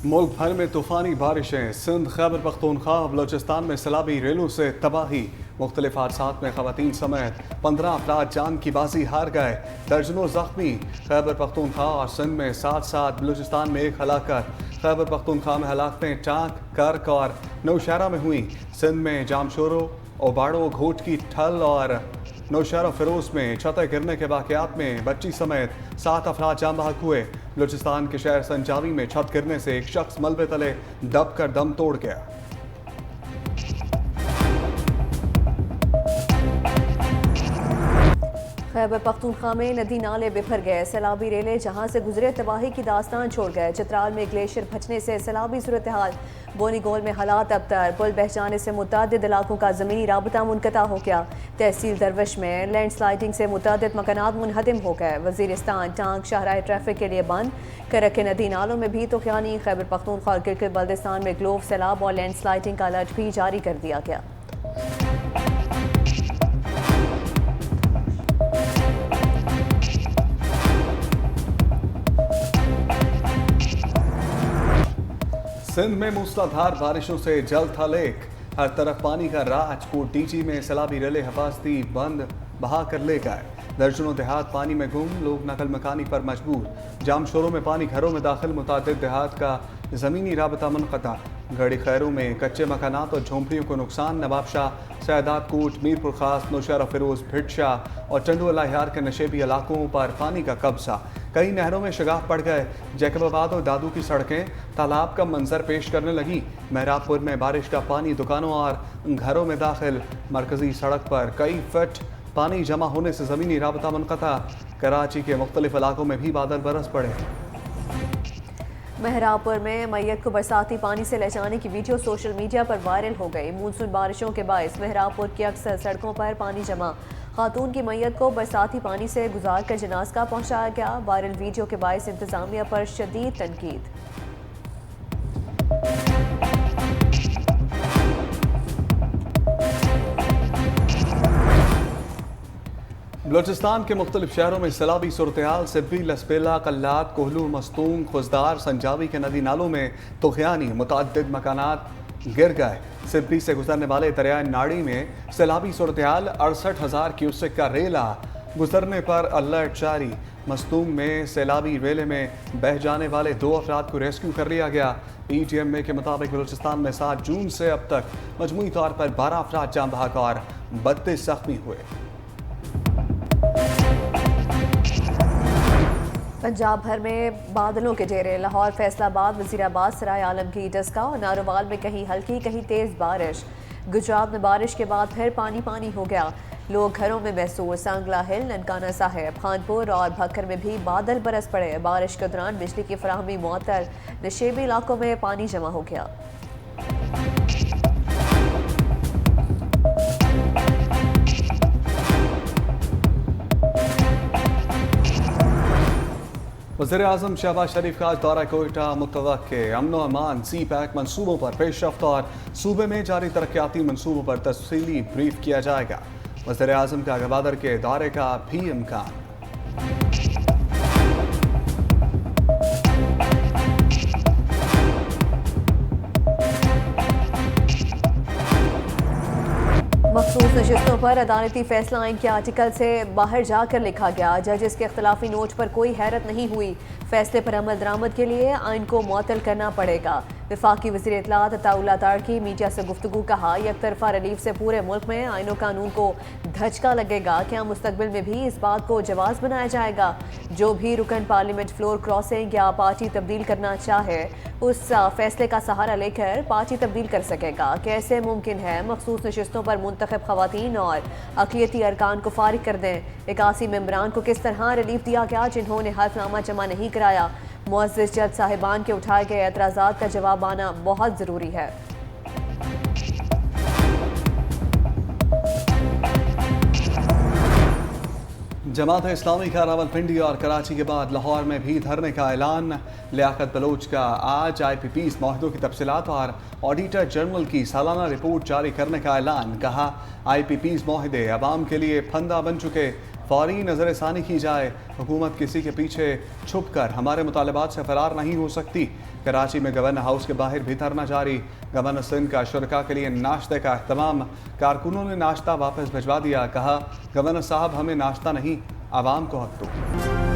मुल्क भर में तूफानी बारिशें। सिंध, खैबर पख्तूनख्वा, बलोचिस्तान में सैलाबी रेलों से तबाही। मुख्तलिफ हादसात में खवातीन समेत 15 अफराद जान की बाजी हार गए, दर्जनों जख्मी। खैबर पख्तूनख्वा और सिंध में 7-7, बलूचिस्तान में 1 हलाकत। खैबर पख्तूनख्वा में हलाकतें टांक, कर्क और नौशहरा में हुई। सिंध में जामशोरो, ओबाड़ो, घोट की ठल और नौशहरा फिरोज में छतें गिरने के वाक़यात में बच्ची समेत 7 अफराद जान बहक हुए। बलूचिस्तान के शहर संजावी में छत गिरने से एक शख्स मलबे तले दब कर दम तोड़ गया। खैबर पख्तूनख्वा में नदी नाले बिखर गए, सैलाबी रेले जहां से गुजरे तबाही की दास्तान छोड़ गए। चित्राल में ग्लेशियर फटने से सैलाबी सूरत हाल, बोनी गोल में हालात अबतर। पुल बह जाने से मुतअद्दिद इलाकों का ज़मीनी राबता मुनक़ता हो गया। तहसील दरविश में लैंड स्लाइडिंग से मुतअद्दिद मकानात मुनहदिम हो गए। वज़ीरिस्तान टांग शाहराह ट्रैफिक के लिए बंद। करक के नदी नालों में भी तूफ़ानी। खैबर पख्तूनख्वा और गिलगित बल्दिस्तान में ग्लोव, सैलाब और लैंड स्लाइडिंग का अलर्ट भी जारी कर दिया गया। सिंध में मूसलाधार बारिशों से जल था लेक, हर तरफ पानी का राज। कोट डीजी में सैलाबी रेले हिफाजती बंद बहा कर ले गए, दर्जनों देहात पानी में गुम, लोग नकल मकानी पर मजबूर। जामशोरों में पानी घरों में दाखिल, मुतादिद देहात का ज़मीनी राबता मुनक़ता। गढ़ी खैरों में कच्चे मकानात और झोंपड़ियों को नुकसान। नवाबशाह, सैदात कोट, मीरपुर खास, नौशहरा फिरोज, भिटशाह और चंडू अलाहियार के नशेबी इलाकों पर पानी का कब्जा। कई नहरों में शगाफ पड़ गए। जैकबाबाद और दादू की सड़कें तालाब का मंजर पेश करने लगी। महराबपुर में बारिश का पानी दुकानों और घरों में दाखिल। मरकजी सड़क पर कई फीट पानी जमा होने से ज़मीनी राबता मुनक़ता। कराची के मुख्तलिफ इलाकों में भी बादल बरस पड़े। महराबपुर में मैयत को बरसाती पानी से ले जाने की वीडियो सोशल मीडिया पर वायरल हो गई। मानसून बारिशों के बायस महराबपुर की अक्सर सड़कों पर पानी जमा। खातून की मैयत को बरसाती पानी से गुजार कर जनाज़ा पहुंचाया गया। वायरल वीडियो के बायस इंतजामिया पर शदीद तनकीद। बलूचिस्तान के मुख्तलिफ शहरों में सैलाबी सूरत-ए-हाल। सिब्बी, लसबेला, कल्लात, कोहलू, मस्तूम, खुजदार, संजावी के नदी नालों में तूफ़ानी मुतअद्दिद मकानात गिर गए। सिब्बी से गुजरने वाले दरियाए नाड़ी में सैलाबी सूरत-ए-हाल। 68,000 क्यूसेक का रेला गुजरने पर अलर्ट जारी। मस्तूम में सैलाबी रेले में बह जाने वाले 2 अफराद को रेस्क्यू कर लिया गया। PTM के मुताबिक बलूचिस्तान में 7 जून से अब तक मजमूई तौर पर 12 अफराद जान बहक और 32 जख्मी हुए। पंजाब भर में बादलों के डेरे। लाहौर, फैसलाबाद, वजीराबाद, सराय आलमगीर, डस्का और नारोवाल में कहीं हल्की कहीं तेज़ बारिश। गुजरात में बारिश के बाद फिर पानी पानी हो गया, लोग घरों में महसूस। सांगला हिल, ननकाना साहिब, खानपुर और भक्कर में भी बादल बरस पड़े। बारिश के दौरान बिजली की फराहमी मुअत्तल, नशेबी इलाकों में पानी जमा हो गया। वज़ीर-ए-आज़म शहबाज शरीफ का आज दौरा कोयटा मुतवक्के। अमन अमान, CPAC मनसूबों पर पेशरफ्त और सूबे में जारी तरक्याती मनसूबों पर तफसीली ब्रीफ किया जाएगा। वज़ीर-ए-आज़म का गवादर के दौरे का भी इम्कान। मखसूस नशिस्तों पर अदालती फैसला आइन के आर्टिकल से बाहर जाकर लिखा गया। जजेस के इख्तलाफी नोट पर कोई हैरत नहीं हुई। फैसले पर अमल दरामद के लिए आइन को मुअत्तल करना पड़ेगा। वफाकी वज़ीर इत्तलात अताउल्लाह तारकी मीडिया से गुफ्तगू कहा, एक तरफा रिलीफ से पूरे मुल्क में आइन और कानून को धचका लगेगा। क्या मुस्तकबिल में भी इस बात को जवाज़ बनाया जाएगा? जो भी रुकन पार्लियामेंट फ्लोर क्रॉसिंग या पार्टी तब्दील करना चाहे उस फैसले का सहारा लेकर पार्टी तब्दील कर सकेगा। कैसे मुमकिन है मखसूस नशिस्तों पर मुंतखब खवातीन और अक़लियती अरकान को फारिग कर दें? 81 मेंबरान को किस तरह रिलीफ दिया गया जिन्होंने हल्फनामा जमा नहीं कराया? मुअज़्ज़िज़ जज साहिबान के उठाए गए एतराज़ात का जवाब आना बहुत ज़रूरी है। जमात इस्लामी का रावलपिंडी और कराची के बाद लाहौर में भी धरने का ऐलान। लियाकत बलोच का आज IPPs माहिदों की तफसीलात और ऑडिटर जनरल की सालाना रिपोर्ट जारी करने का ऐलान। कहा, IPPs माहिदे अवाम के लिए फंदा बन चुके, فوری نظر ثانی کی جائے. حکومت کسی کے پیچھے چھپ کر ہمارے مطالبات سے فرار نہیں ہو سکتی. کراچی میں گورنر ہاؤس کے باہر بھی دھرنا جاری. گورنر سندھ کا شرکاء کے لیے ناشتے کا اہتمام. کارکنوں نے ناشتہ واپس بھجوا دیا. کہا گورنر صاحب ہمیں ناشتہ نہیں عوام کو حق دو.